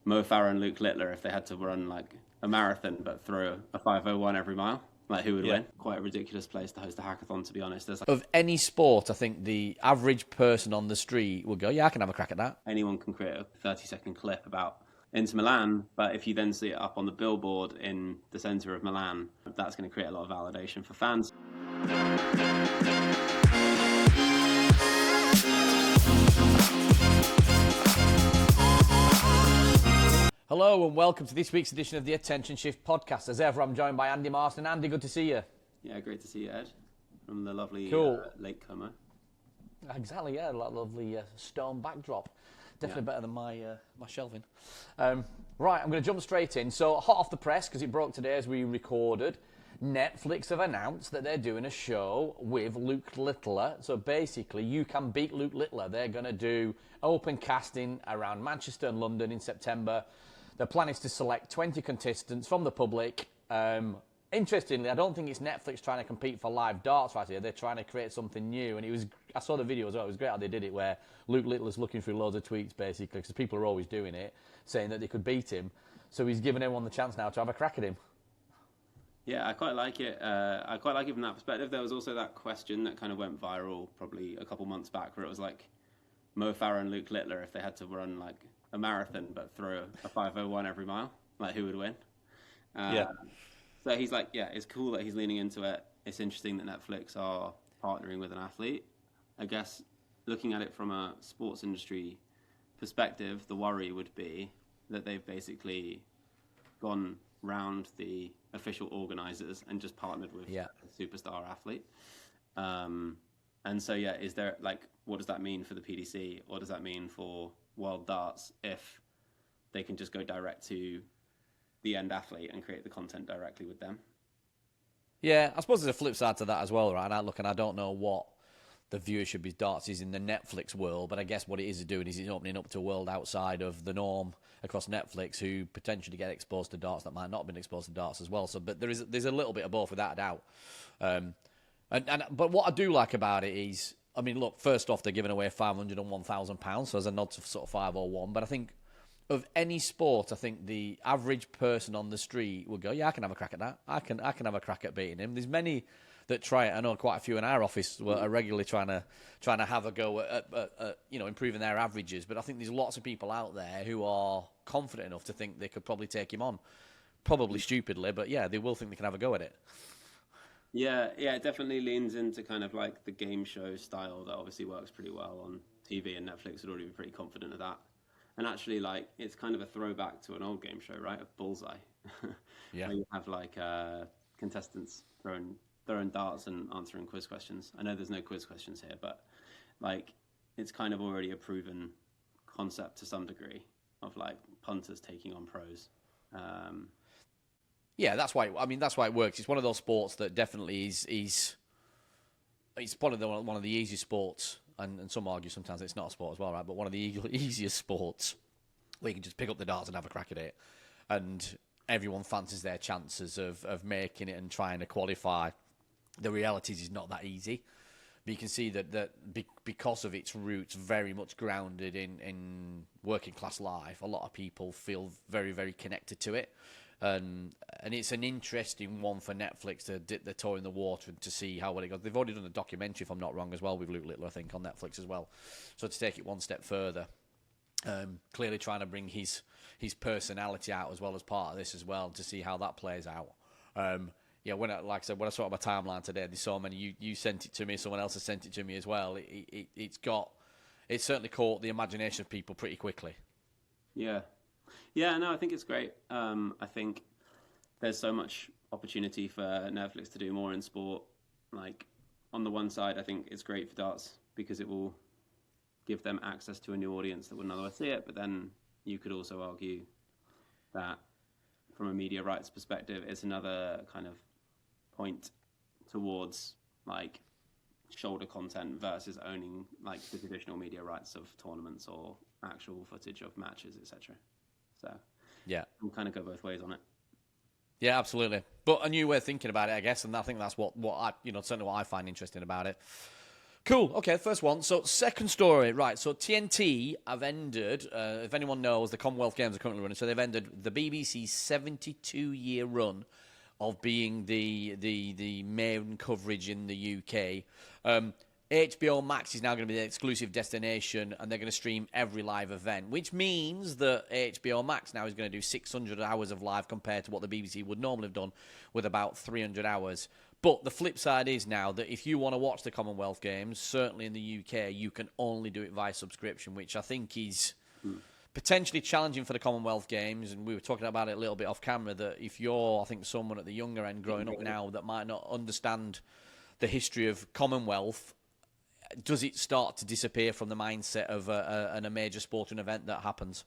Mo Farah and Luke Littler if they had to run like a marathon but throw a 5:01 every mile. Like, who would win? Quite a ridiculous place to host a hackathon, to be honest. There's Of any sport, I think the average person on the street would go, yeah, I can have a crack at that. Anyone can create a 30-second clip about Inter Milan, but if you then see it up on the billboard in the centre of Milan, that's going to create a lot of validation for fans. Hello and welcome to this week's edition of the Attention Shift podcast. As ever, I'm joined by Andy Marston. Andy, good to see you. Yeah, great to see you, Ed, from the lovely Lake Como. Exactly, yeah, lovely stone backdrop. Definitely better than my shelving. Right, I'm going to jump straight in. So, hot off the press, because it broke today as we recorded, Netflix have announced that they're doing a show with Luke Littler. So basically, you can beat Luke Littler. They're going to do open casting around Manchester and London in September. The plan is to select 20 contestants from the public. Interestingly, I don't think it's Netflix trying to compete for live darts right here. They're trying to create something new. And I saw the video as well. It was great how they did it, where Luke Littler's looking through loads of tweets, basically, because people are always doing it, saying that they could beat him. So he's giving everyone the chance now to have a crack at him. Yeah, I quite like it. I quite like it from that perspective. There was also that question that kind of went viral probably a couple months back, where it was like Mo Farah and Luke Littler if they had to run like a marathon but throw a 5:01 every mile. Like, who would win? So he's like, yeah, it's cool that he's leaning into it. It's interesting that Netflix are partnering with an athlete. I guess looking at it from a sports industry perspective, the worry would be that they've basically gone round the official organisers and just partnered with a superstar athlete. And so, is there, like, what does that mean for the PDC? What does that mean for World Darts if they can just go direct to the end athlete and create the content directly with them? Yeah, I suppose there's a flip side to that as well, right? And I don't know what the viewership of darts is in the Netflix world, but I guess what it is doing is it's opening up to a world outside of the norm across Netflix, who potentially get exposed to darts that might not have been exposed to darts as well. So, but there's a little bit of both, without a doubt. But what I do like about it is, I mean, look, first off, they're giving away £501,000, so as a nod to sort of 501. But I think of any sport, I think the average person on the street would go, yeah, I can have a crack at that. I can have a crack at beating him. There's many that try it. I know quite a few in our office are regularly trying to have a go at improving their averages. But I think there's lots of people out there who are confident enough to think they could probably take him on. Probably stupidly, but yeah, they will think they can have a go at it. Yeah, it definitely leans into kind of like the game show style that obviously works pretty well on TV, and Netflix would already be pretty confident of that. And actually, like, it's kind of a throwback to an old game show, right, of Bullseye. Yeah. Where you have like contestants throwing darts and answering quiz questions. I know there's no quiz questions here, but like, it's kind of already a proven concept to some degree of like punters taking on pros. Yeah, that's why it works. It's one of those sports that definitely is it's one of the easiest sports, and some argue sometimes it's not a sport as well, right? But one of the easiest sports where you can just pick up the darts and have a crack at it, and everyone fancies their chances of making it and trying to qualify. The reality is it's not that easy. But you can see that because of its roots very much grounded in working class life, a lot of people feel very, very connected to it. And it's an interesting one for Netflix to dip their toe in the water and to see how well it goes. They've already done a documentary, if I'm not wrong, as well, with Luke Littler, I think, on Netflix as well. So to take it one step further, clearly trying to bring his personality out as well as part of this as well, to see how that plays out. When I saw it on my timeline today, there's so many. You sent it to me, someone else has sent it to me as well. It's certainly caught the imagination of people pretty quickly. Yeah, no, I think it's great. I think there's so much opportunity for Netflix to do more in sport. Like, on the one side, I think it's great for darts because it will give them access to a new audience that wouldn't otherwise see it. But then you could also argue that from a media rights perspective, it's another kind of point towards like shoulder content versus owning like the traditional media rights of tournaments or actual footage of matches, etc. So yeah, we'll kind of go both ways on it. Yeah, absolutely. But a new way of thinking about it, I guess, and I think that's what I certainly what I find interesting about it. Cool. Okay, first one. So, second story. Right. So, TNT have ended. If anyone knows, the Commonwealth Games are currently running. So, they've ended the BBC's 72-year run of being the main coverage in the UK. HBO Max is now going to be the exclusive destination, and they're going to stream every live event, which means that HBO Max now is going to do 600 hours of live compared to what the BBC would normally have done with about 300 hours. But the flip side is now that if you want to watch the Commonwealth Games, certainly in the UK, you can only do it via subscription, which I think is potentially challenging for the Commonwealth Games. And we were talking about it a little bit off camera, that if you're, I think, someone at the younger end growing up now that might not understand the history of Commonwealth, does it start to disappear from the mindset of a major sporting event that happens?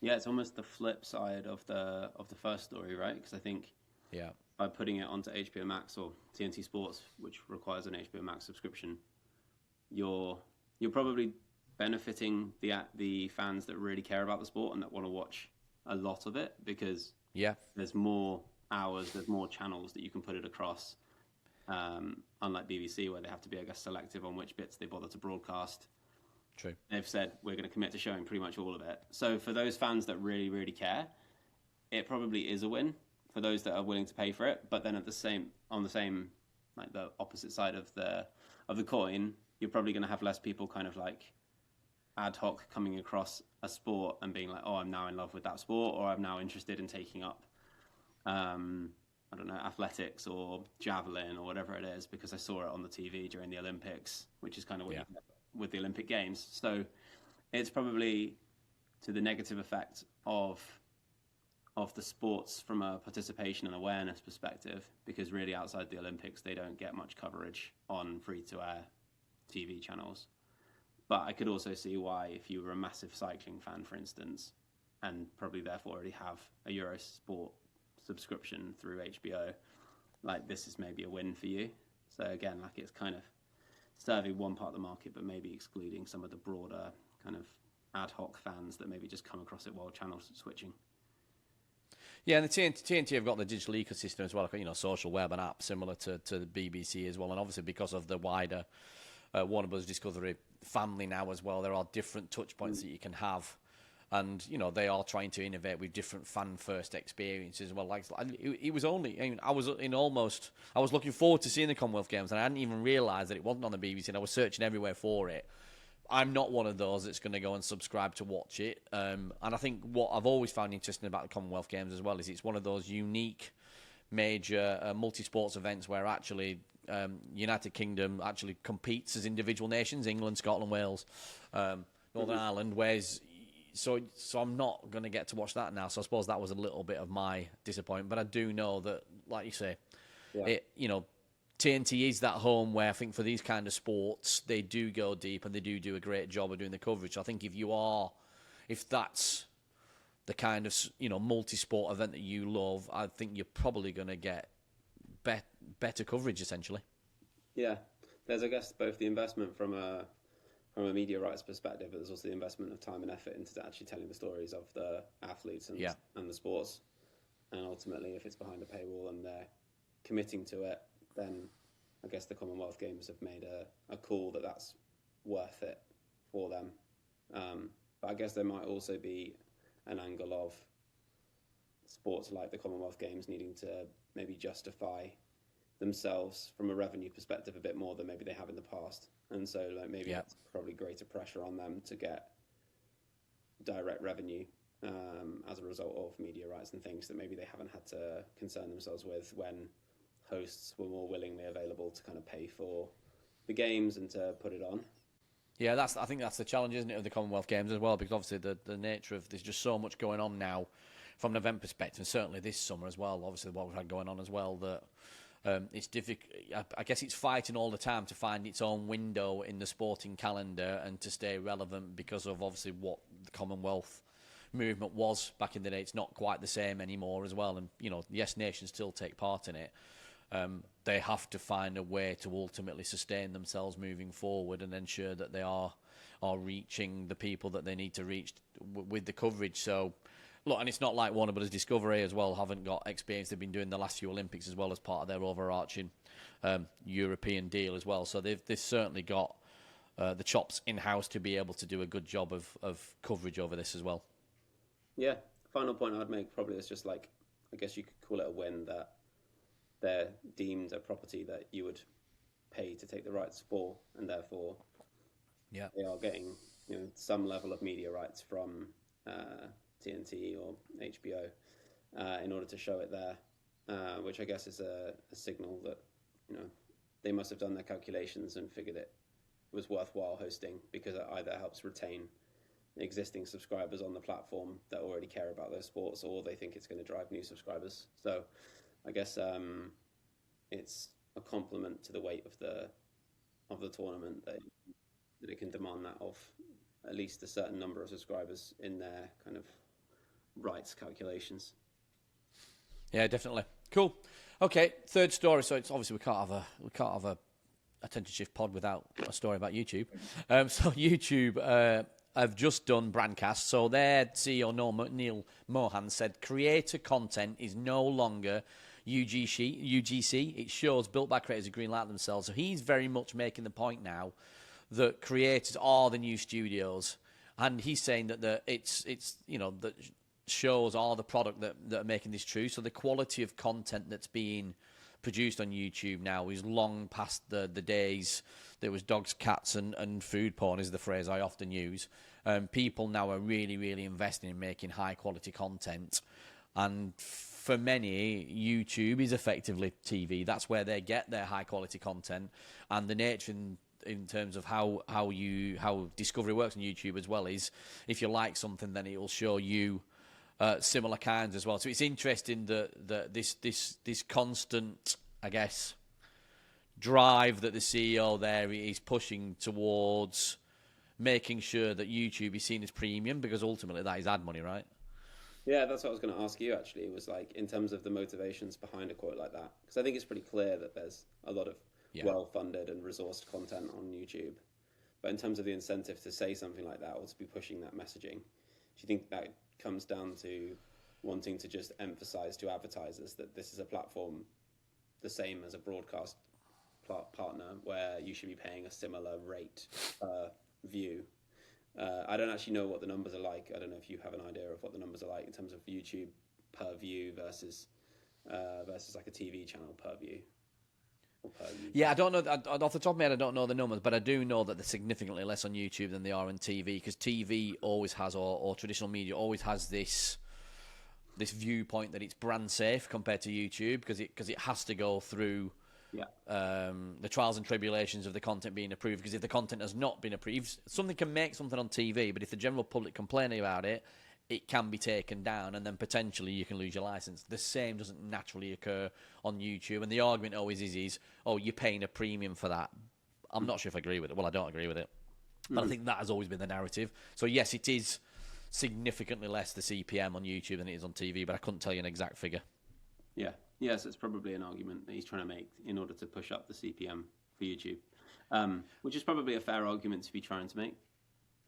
Yeah, it's almost the flip side of the first story, right? Because I think by putting it onto HBO Max or TNT Sports, which requires an HBO Max subscription, you're probably benefiting the fans that really care about the sport and that want to watch a lot of it, because there's more hours, there's more channels that you can put it across. Unlike BBC, where they have to be, I guess, selective on which bits they bother to broadcast. True. They've said, we're going to commit to showing pretty much all of it. So for those fans that really, really care, it probably is a win for those that are willing to pay for it. But then on the same, like the opposite side of the coin, you're probably going to have less people kind of like ad hoc coming across a sport and being like, oh, I'm now in love with that sport, or I'm now interested in taking up I don't know, athletics or javelin or whatever it is, because I saw it on the TV during the Olympics, which is kind of what you get with the Olympic Games. So it's probably to the negative effect of the sports from a participation and awareness perspective, because really outside the Olympics, they don't get much coverage on free-to-air TV channels. But I could also see why, if you were a massive cycling fan, for instance, and probably therefore already have a Eurosport subscription through HBO, like this is maybe a win for you. So again, like it's kind of serving one part of the market, but maybe excluding some of the broader kind of ad hoc fans that maybe just come across it while channels switching. Yeah, and the TNT have got the digital ecosystem as well, social web and app similar to the BBC as well, and obviously because of the wider Warner Bros. Discovery family now as well, there are different touch points that you can have. And, they are trying to innovate with different fan-first experiences. Well, it was only, I was looking forward to seeing the Commonwealth Games, and I hadn't even realised that it wasn't on the BBC, and I was searching everywhere for it. I'm not one of those that's going to go and subscribe to watch it. And I think what I've always found interesting about the Commonwealth Games as well is it's one of those unique, major multi-sports events where actually United Kingdom actually competes as individual nations, England, Scotland, Wales, Northern Ireland, whereas... So I'm not going to get to watch that now. So I suppose that was a little bit of my disappointment. But I do know that, like you say, TNT is that home where I think for these kind of sports, they do go deep and they do a great job of doing the coverage. I think if that's the kind of, multi-sport event that you love, I think you're probably going to get better coverage, essentially. Yeah. There's, I guess, both the investment from a media rights perspective, but there's also the investment of time and effort into actually telling the stories of the athletes and the sports. And ultimately, if it's behind a paywall and they're committing to it, then I guess the Commonwealth Games have made a call that that's worth it for them. But I guess there might also be an angle of sports like the Commonwealth Games needing to maybe justify themselves from a revenue perspective a bit more than maybe they have in the past. And so maybe it's probably greater pressure on them to get direct revenue as a result of media rights and things that maybe they haven't had to concern themselves with when hosts were more willingly available to kind of pay for the games and to put it on. Yeah, I think that's the challenge, isn't it, of the Commonwealth Games as well, because obviously the nature of there's just so much going on now from an event perspective, and certainly this summer as well, obviously what we've had going on as well, that it's difficult. I guess it's fighting all the time to find its own window in the sporting calendar and to stay relevant because of obviously what the Commonwealth movement was back in the day. It's not quite the same anymore as well, and yes, nations still take part in it. They have to find a way to ultimately sustain themselves moving forward and ensure that they are reaching the people that they need to reach with the coverage. So, Look, and it's not like Warner Brothers Discovery as well haven't got experience. They've been doing the last few Olympics as well as part of their overarching European deal as well. So they've certainly got the chops in-house to be able to do a good job of coverage over this as well. Yeah. Final point I'd make probably is just like, I guess you could call it a win that they're deemed a property that you would pay to take the rights for, and therefore they are getting some level of media rights from TNT or HBO in order to show it there, which I guess is a signal that they must have done their calculations and figured it was worthwhile hosting, because it either helps retain existing subscribers on the platform that already care about those sports, or they think it's going to drive new subscribers. So I guess it's a compliment to the weight of the tournament that it can demand that of at least a certain number of subscribers in their kind of rights calculations. Yeah, definitely. Cool. Okay, third story. So it's obviously we can't have a attention shift pod without a story about YouTube. So YouTube have just done Brandcast. So their CEO Neil Mohan said creator content is no longer UGC. It shows built by creators who greenlight themselves. So he's very much making the point now that creators are the new studios, and he's saying that it's that shows are the product that are making this true. So the quality of content that's being produced on YouTube now is long past the days there was dogs, cats, and food porn is the phrase I often use. People now are really, really investing in making high quality content, and for many, YouTube is effectively TV. That's where they get their high quality content, and the nature in terms of how discovery works on YouTube as well is if you like something, then it will show you similar kinds as well. So it's interesting that this constant, I guess, drive that the CEO there is pushing towards making sure that YouTube is seen as premium, because ultimately that is ad money, right? Yeah, that's what I was going to ask you, actually. It was like, in terms of the motivations behind a quote like that, because I think it's pretty clear that there's a lot of well-funded and resourced content on YouTube. But in terms of the incentive to say something like that or to be pushing that messaging, do you think that comes down to wanting to just emphasize to advertisers that this is a platform the same as a broadcast partner where you should be paying a similar rate per view? I don't actually know what the numbers are like. I don't know if you have an idea of what the numbers are like in terms of YouTube per view versus like a TV channel per view. Yeah, I don't know. Off the top of my head, I don't know the numbers, but I do know that they're significantly less on YouTube than they are on TV, because TV always has, or traditional media always has this viewpoint that it's brand safe compared to YouTube, because it has to go through the trials and tribulations of the content being approved. Because if the content has not been approved, something can make something on TV, but if the general public complain about it, it can be taken down, and then potentially you can lose your license. The same doesn't naturally occur on YouTube, and the argument always is, oh, you're paying a premium for that. I'm not sure if I agree with it. Well, I don't agree with it. But I think that has always been the narrative. So yes, it is significantly less the CPM on YouTube than it is on TV, but I couldn't tell you an exact figure. Yeah. Yes, it's probably an argument that he's trying to make in order to push up the CPM for YouTube, which is probably a fair argument to be trying to make.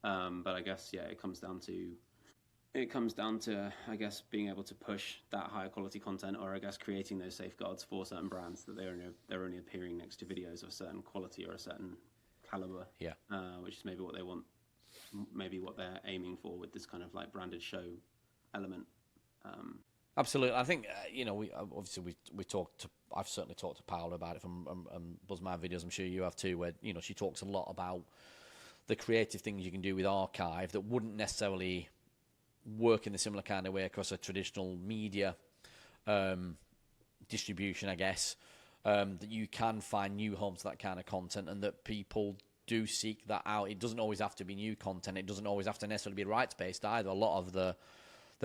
But I guess, it comes down to, I guess, being able to push that higher quality content, or I guess creating those safeguards for certain brands that they're only appearing next to videos of a certain quality or a certain caliber. Yeah. Which is maybe what they want, maybe what they're aiming for with this kind of like branded show element. Absolutely. I think, we talked to, I've certainly talked to Paola about it from Buzz My Videos. I'm sure you have too, where, she talks a lot about the creative things you can do with archive that wouldn't necessarily work in a similar kind of way across a traditional media distribution, I guess, that you can find new homes for that kind of content, and that people do seek that out. It doesn't always have to be new content. It doesn't always have to necessarily be rights-based either. A lot of the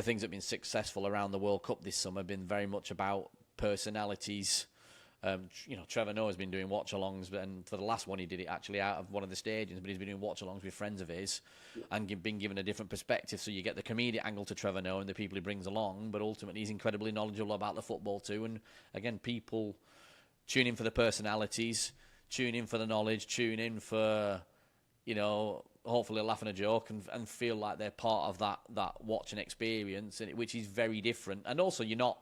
things that have been successful around the World Cup this summer have been very much about personalities. Trevor Noah has been doing watch-alongs, and for the last one he did it actually out of one of the stadiums, but he's been doing watch-alongs with friends of his and been given a different perspective. So you get the comedic angle to Trevor Noah and the people he brings along, but ultimately he's incredibly knowledgeable about the football too. And again, people tune in for the personalities, tune in for the knowledge, tune in for, hopefully laugh and a joke and feel like they're part of that watching experience, which is very different. And also, you're not,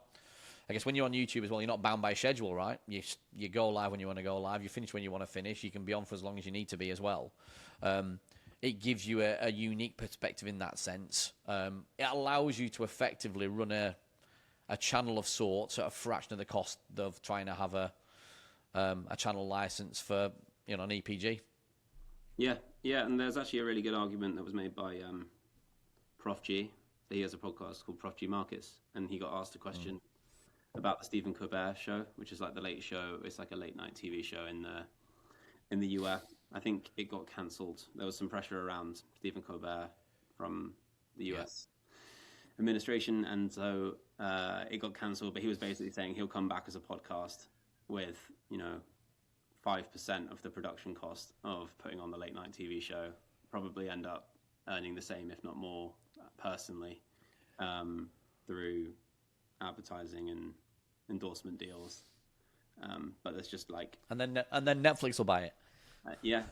I guess when you're on YouTube as well, you're not bound by a schedule, right? You go live when you want to go live, you finish when you want to finish, you can be on for as long as you need to be as well. It gives you a unique perspective in that sense. It allows you to effectively run a channel of sorts at a fraction of the cost of trying to have a channel license for an EPG. Yeah, and there's actually a really good argument that was made by Prof G. He has a podcast called Prof G Markets, and he got asked a question about the Stephen Colbert show, which is like the late show. It's like a late night TV show in the US. I think it got cancelled. There was some pressure around Stephen Colbert from the US administration, and so it got cancelled. But he was basically saying he'll come back as a podcast with 5% of the production cost of putting on the late night TV show. Probably end up earning the same, if not more, personally, through advertising and endorsement deals. But there's just like, and then Netflix will buy it.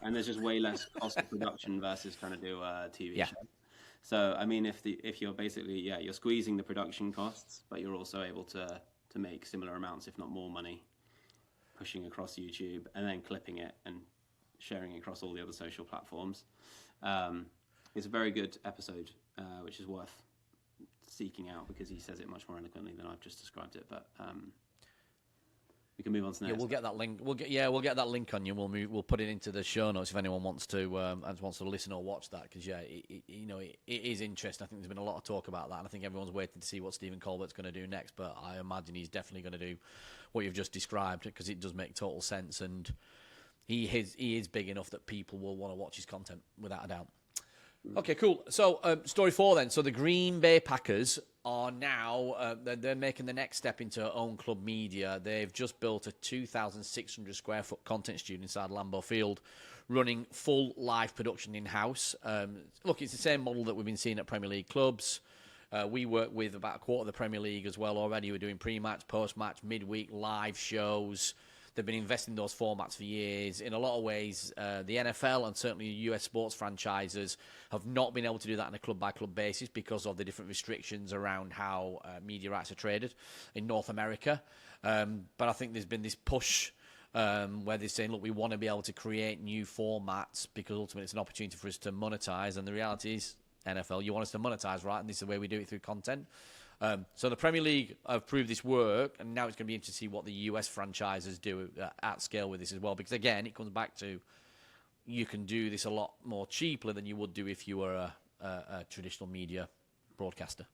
And there's just way less cost of production versus trying to do a TV show. So I mean, if you're basically you're squeezing the production costs, but you're also able to make similar amounts, if not more, money, pushing across YouTube and then clipping it and sharing it across all the other social platforms. It's a very good episode, which is worth seeking out because he says it much more eloquently than I've just described it. But we can move on to the next. We'll get that link. We'll get that link on you. We'll put it into the show notes if anyone wants to listen or watch that, because it is interesting. I think there's been a lot of talk about that, and I think everyone's waiting to see what Stephen Colbert's going to do next. But I imagine he's definitely going to do what you've just described, because it does make total sense, and he is big enough that people will want to watch his content without a doubt. Okay, cool. So, story 4 then. So the Green Bay Packers are now, they're making the next step into own club media. They've just built a 2,600 square foot content studio inside Lambeau Field, running full live production in-house. Look, it's the same model that we've been seeing at Premier League clubs. We work with about a quarter of the Premier League as well already. We're doing pre-match, post-match, midweek live shows. They've been investing in those formats for years. In a lot of ways, the NFL and certainly US sports franchises have not been able to do that on a club-by-club basis because of the different restrictions around how media rights are traded in North America. But I think there's been this push where they're saying, look, we want to be able to create new formats because ultimately it's an opportunity for us to monetize. And the reality is, NFL, you want us to monetize, right? And this is the way we do it through content. So the Premier League have proved this work, and now it's going to be interesting to see what the US franchises do at scale with this as well. Because again, it comes back to you can do this a lot more cheaply than you would do if you were a traditional media broadcaster.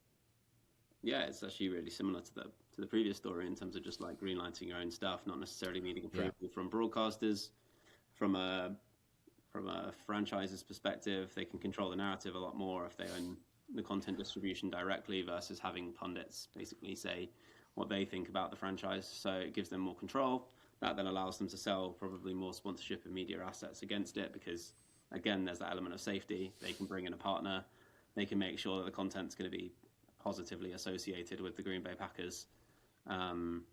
Yeah, it's actually really similar to the previous story in terms of just like greenlighting your own stuff, not necessarily needing approval from broadcasters. From a franchise's perspective, they can control the narrative a lot more if they own the content distribution directly versus having pundits basically say what they think about the franchise. So it gives them more control. That then allows them to sell probably more sponsorship and media assets against it because, again, there's that element of safety. They can bring in a partner. They can make sure that the content's going to be positively associated with the Green Bay Packers. And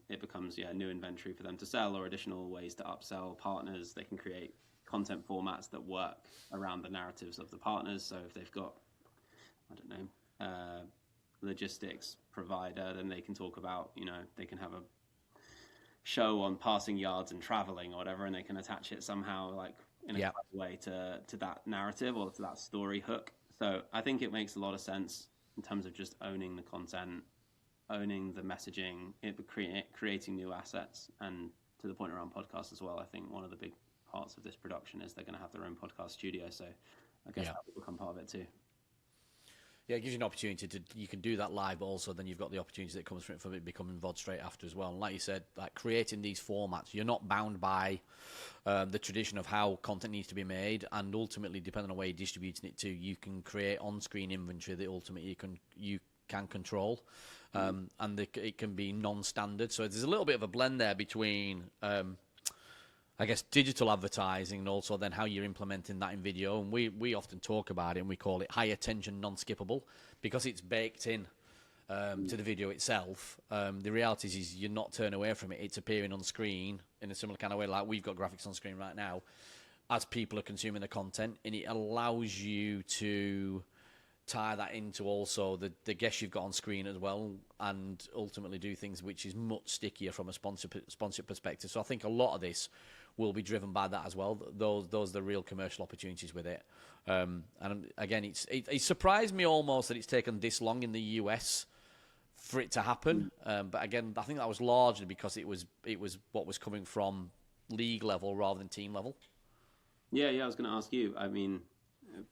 it becomes new inventory for them to sell or additional ways to upsell partners. They can create content formats that work around the narratives of the partners. So if they've got, logistics provider, then they can talk about, they can have a show on passing yards and traveling or whatever, and they can attach it somehow like in a way to that narrative or to that story hook. So I think it makes a lot of sense in terms of just owning the content, owning the messaging, creating new assets, and to the point around podcasts as well. I think one of the big parts of this production is they're going to have their own podcast studio, so I guess that will become part of it too. Yeah, it gives you an opportunity you can do that live, but also then you've got the opportunity that comes from it becoming VOD straight after as well. And like you said, like creating these formats, you're not bound by the tradition of how content needs to be made, and ultimately, depending on where you're distributing it to, you can create on-screen inventory that ultimately you can control, and it can be non-standard. So there's a little bit of a blend there between I guess digital advertising and also then how you're implementing that in video. And we often talk about it and we call it high attention non-skippable because it's baked in to the video itself. The reality is you're not turning away from it. It's appearing on screen in a similar kind of way, like we've got graphics on screen right now. as people are consuming the content, and it allows you to tie that into also the guests you've got on screen as well, and ultimately do things which is much stickier from a sponsor perspective. So I think a lot of this will be driven by that as well. Those are the real commercial opportunities with it. And again, it surprised me almost that it's taken this long in the US for it to happen. But again, I think that was largely because it was what was coming from league level rather than team level. Yeah, I was going to ask you. I mean,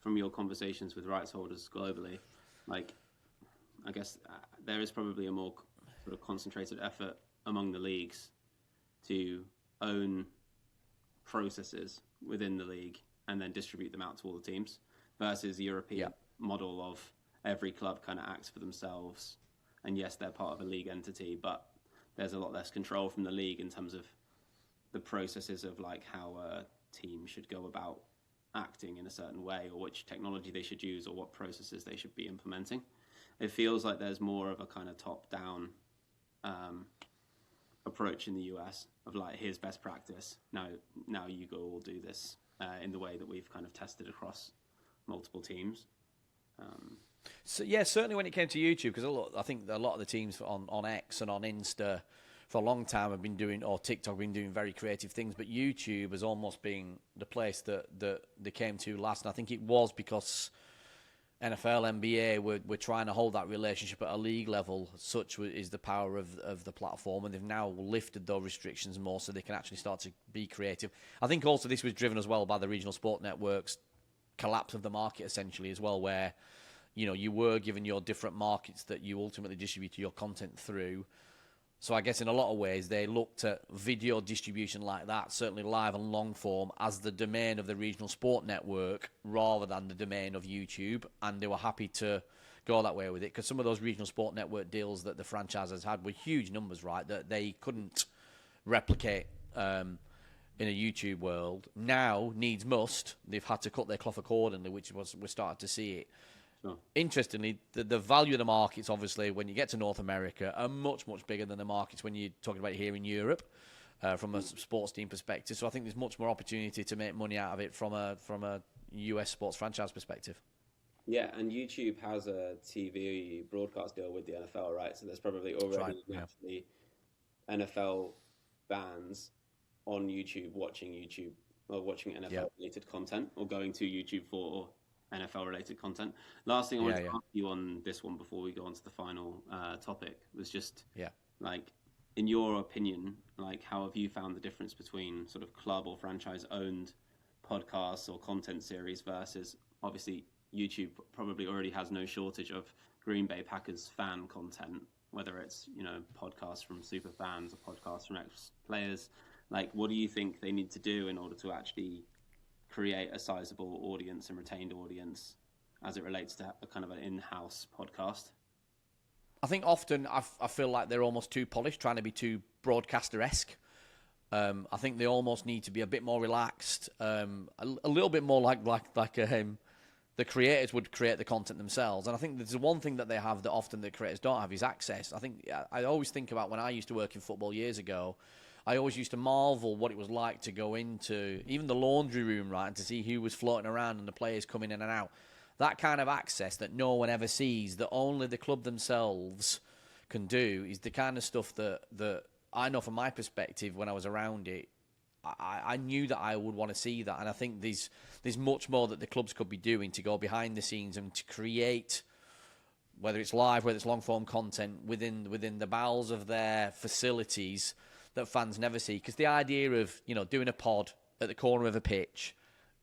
from your conversations with rights holders globally, like, I guess there is probably a more sort of concentrated effort among the leagues to own processes within the league and then distribute them out to all the teams, versus the European model of every club kind of acts for themselves. And yes, they're part of a league entity, but there's a lot less control from the league in terms of the processes of like how a team should go about acting in a certain way, or which technology they should use, or what processes they should be implementing. It feels like there's more of a kind of top-down approach in the US of like, here's best practice. Now you go all do this in the way that we've kind of tested across multiple teams. So yeah, certainly when it came to YouTube, because I think a lot of the teams on X and on Insta for a long time have been doing, or TikTok have been doing very creative things, but YouTube has almost been the place that they came to last. And I think it was because NFL, NBA were trying to hold that relationship at a league level. Such is the power of the platform, and they've now lifted those restrictions more so they can actually start to be creative. I think also this was driven as well by the regional sport networks' collapse of the market essentially as well, where you were given your different markets that you ultimately distributed your content through. So I guess in a lot of ways they looked at video distribution like that, certainly live and long form, as the domain of the regional sport network rather than the domain of YouTube, and they were happy to go that way with it, because some of those regional sport network deals that the franchises had were huge numbers, right, that they couldn't replicate in a YouTube world. Now, needs must, they've had to cut their cloth accordingly, which we're starting to see it. Sure. Interestingly, the value of the markets, obviously, when you get to North America, are much, much bigger than the markets when you're talking about here in Europe, from a sports team perspective. So I think there's much more opportunity to make money out of it from a US sports franchise perspective. Yeah, and YouTube has a TV broadcast deal with the NFL, right? So there's probably already naturally NFL fans on YouTube watching NFL-related content, or going to YouTube for NFL-related content. Last thing I wanted to ask you on this one before we go on to the final topic was just, like, in your opinion, like, how have you found the difference between sort of club or franchise-owned podcasts or content series versus, obviously, YouTube probably already has no shortage of Green Bay Packers fan content, whether it's, podcasts from super fans or podcasts from ex-players. Like, what do you think they need to do in order to actually create a sizable audience and retained audience as it relates to a kind of an in-house podcast? I think often I feel like they're almost too polished, trying to be too broadcaster-esque. I think they almost need to be a bit more relaxed, a little bit more like the creators would create the content themselves. And I think there's one thing that they have that often the creators don't have is access. I always think about when I used to work in football years ago, I always used to marvel what it was like to go into even the laundry room, right, and to see who was floating around and the players coming in and out. That kind of access that no one ever sees, that only the club themselves can do, is the kind of stuff that I know from my perspective when I was around it, I knew that I would want to see that. And I think there's much more that the clubs could be doing to go behind the scenes and to create, whether it's live, whether it's long-form content, within the bowels of their facilities that fans never see. Because the idea of, doing a pod at the corner of a pitch,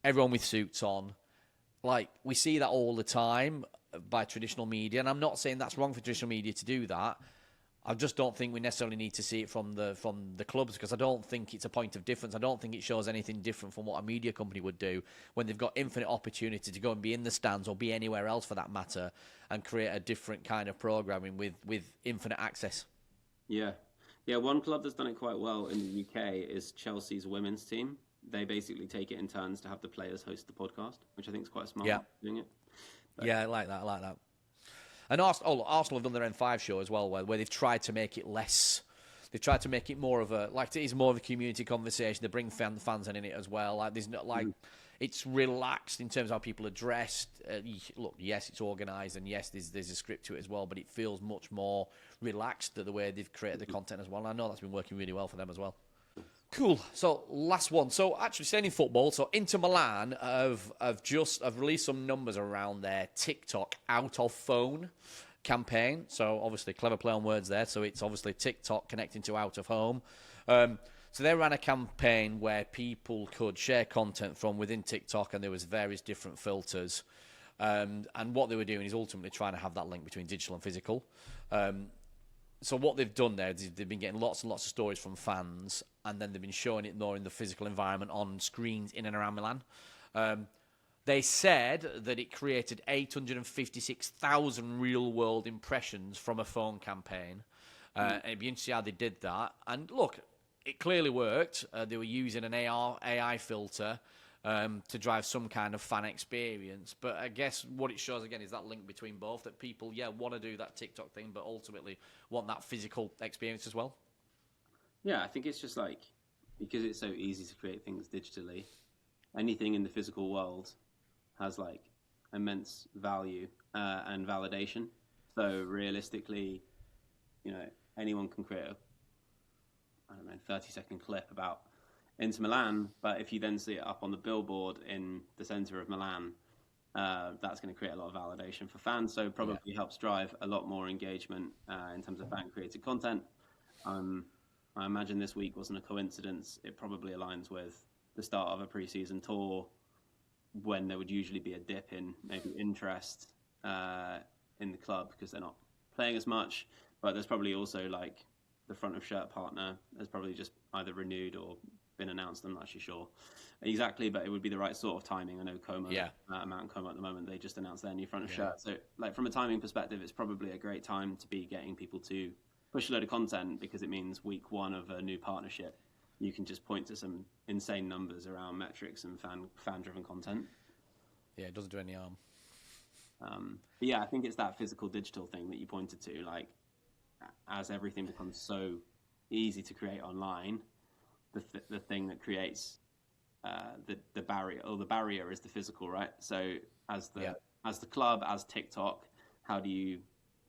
everyone with suits on, like, we see that all the time by traditional media. And I'm not saying that's wrong for traditional media to do that. I just don't think we necessarily need to see it from the clubs, because I don't think it's a point of difference. I don't think it shows anything different from what a media company would do when they've got infinite opportunity to go and be in the stands or be anywhere else for that matter and create a different kind of programming with infinite access. Yeah, one club that's done it quite well in the UK is Chelsea's women's team. They basically take it in turns to have the players host the podcast, which I think is quite smart doing it. But I like that. And Arsenal have done their N5 show as well, where they've tried to make it less. They tried to make it more of a it is more of a community conversation. They bring fans in it as well. Like there's not it's relaxed in terms of how people are dressed. Look, yes, it's organised, and yes, there's a script to it as well. But it feels much more relaxed the way they've created the content as well. And I know that's been working really well for them as well. Cool. So last one. So actually, staying in football. So Inter Milan have released some numbers around their TikTok out of phone campaign. So obviously, clever play on words there. So it's obviously TikTok connecting to out of home. So they ran a campaign where people could share content from within TikTok, and there was various different filters. And what they were doing is ultimately trying to have that link between digital and physical. So what they've done there is they've been getting lots and lots of stories from fans, and then they've been showing it more in the physical environment on screens in and around Milan. They said that it created 856,000 real-world impressions from a phone campaign. And it'd be interesting how they did that. And look, it clearly worked. They were using an AI filter to drive some kind of fan experience. But I guess what it shows, again, is that link between both, that people, want to do that TikTok thing, but ultimately want that physical experience as well. Yeah, I think it's just because it's so easy to create things digitally, anything in the physical world has immense value and validation. So realistically, anyone can create a 30-second clip about Inter Milan, but if you then see it up on the billboard in the centre of Milan, that's going to create a lot of validation for fans, so probably helps drive a lot more engagement in terms of fan-created content. I imagine this week wasn't a coincidence. It probably aligns with the start of a pre-season tour, when there would usually be a dip in maybe interest in the club because they're not playing as much, but there's probably also the front of shirt partner has probably just either renewed or been announced. I'm not actually sure exactly, but it would be the right sort of timing. I know Como, Mountain Como at the moment, they just announced their new front of shirt. So from a timing perspective, it's probably a great time to be getting people to push a load of content, because it means week one of a new partnership, you can just point to some insane numbers around metrics and fan-driven content. Yeah, it doesn't do any harm. But I think it's that physical digital thing that you pointed to, as everything becomes so easy to create online, the thing that creates the barrier, or the barrier is the physical, right? So as the club, as TikTok, how do you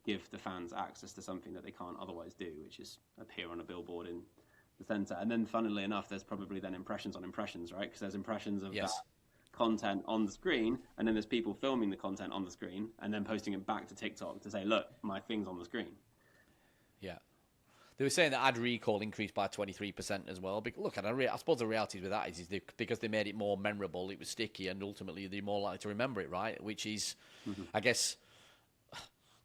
give the fans access to something that they can't otherwise do, which is appear on a billboard in the centre? And then funnily enough, there's probably then impressions on impressions, right? Because there's impressions of that content on the screen, and then there's people filming the content on the screen and then posting it back to TikTok to say, look, my thing's on the screen. Yeah. They were saying that ad recall increased by 23% as well. But look, I suppose the reality with that is because they made it more memorable, it was sticky, and ultimately they're more likely to remember it, right? Which is, I guess,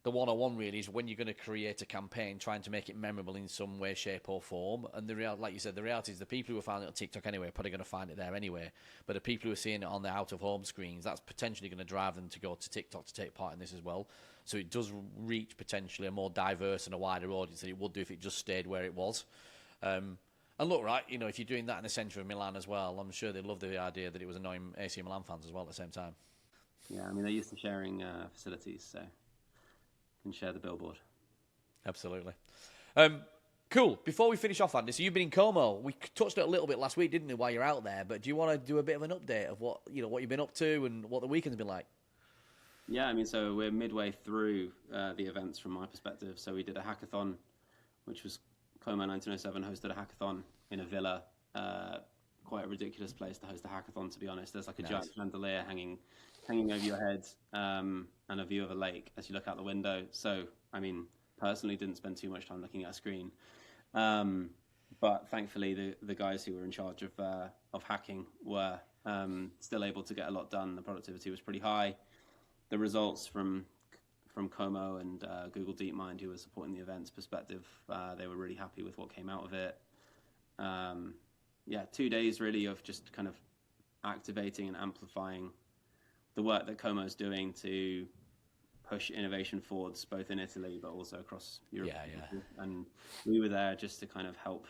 the 101 really is when you're going to create a campaign, trying to make it memorable in some way, shape or form. And like you said, the reality is the people who are finding it on TikTok anyway are probably going to find it there anyway. But the people who are seeing it on the out-of-home screens, that's potentially going to drive them to go to TikTok to take part in this as well. So it does reach potentially a more diverse and a wider audience than it would do if it just stayed where it was. And look, right, if you're doing that in the centre of Milan as well, I'm sure they'd love the idea that it was annoying AC Milan fans as well at the same time. Yeah, I mean, they're used to sharing facilities, so can share the billboard. Absolutely. Cool. Before we finish off, Andy, so you've been in Como. We touched it a little bit last week, didn't we, while you're out there? But do you want to do a bit of an update of what you've been up to and what the weekend's been like? Yeah, I mean, so we're midway through the events from my perspective. So we did a hackathon, which was Como 1907 hosted a hackathon in a villa. Quite a ridiculous place to host a hackathon, to be honest. There's a giant chandelier hanging over your head, and a view of a lake as you look out the window. So, I mean, personally didn't spend too much time looking at a screen. But thankfully, the guys who were in charge of hacking were still able to get a lot done. The productivity was pretty high. The results from Como and Google DeepMind, who were supporting the event's perspective, they were really happy with what came out of it. 2 days really of just kind of activating and amplifying the work that Como is doing to push innovation forwards, both in Italy but also across Europe. And we were there just to kind of help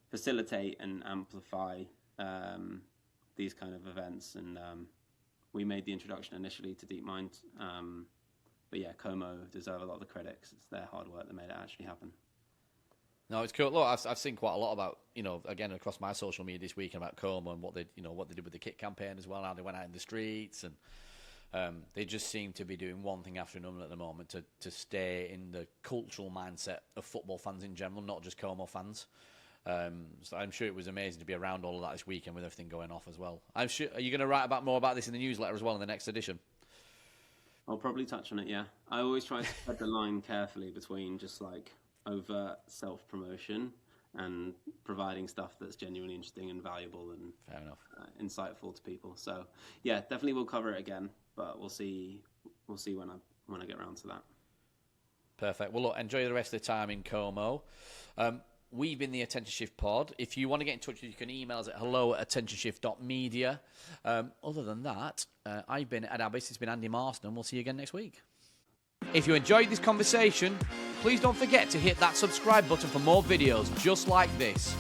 facilitate and amplify these kind of events. And we made the introduction initially to DeepMind. But Como deserve a lot of the credit because it's their hard work that made it actually happen. No, it's cool. Look, I've seen quite a lot about, again, across my social media this week about Como and what they did with the kit campaign as well, how they went out in the streets, and they just seem to be doing one thing after another at the moment to stay in the cultural mindset of football fans in general, not just Como fans. So I'm sure it was amazing to be around all of that this weekend with everything going off as well. I'm sure. Are you going to write more about this in the newsletter as well in the next edition? I'll probably touch on it, yeah. I always try to tread the line carefully between just like overt self-promotion and providing stuff that's genuinely interesting and valuable and fair enough, insightful to people. So yeah, definitely we'll cover it again, but we'll see when I get around to that. Perfect. Well, look, enjoy the rest of the time in Como. We've been the Attention Shift Pod. If you want to get in touch with us, you can email us at hello@attentionshift.media. Other than that, I've been Ed Abbas. It's been Andy Marston, and we'll see you again next week. If you enjoyed this conversation, please don't forget to hit that subscribe button for more videos just like this.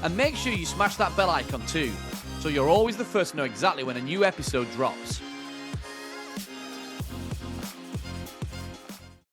And make sure you smash that bell icon too, so you're always the first to know exactly when a new episode drops.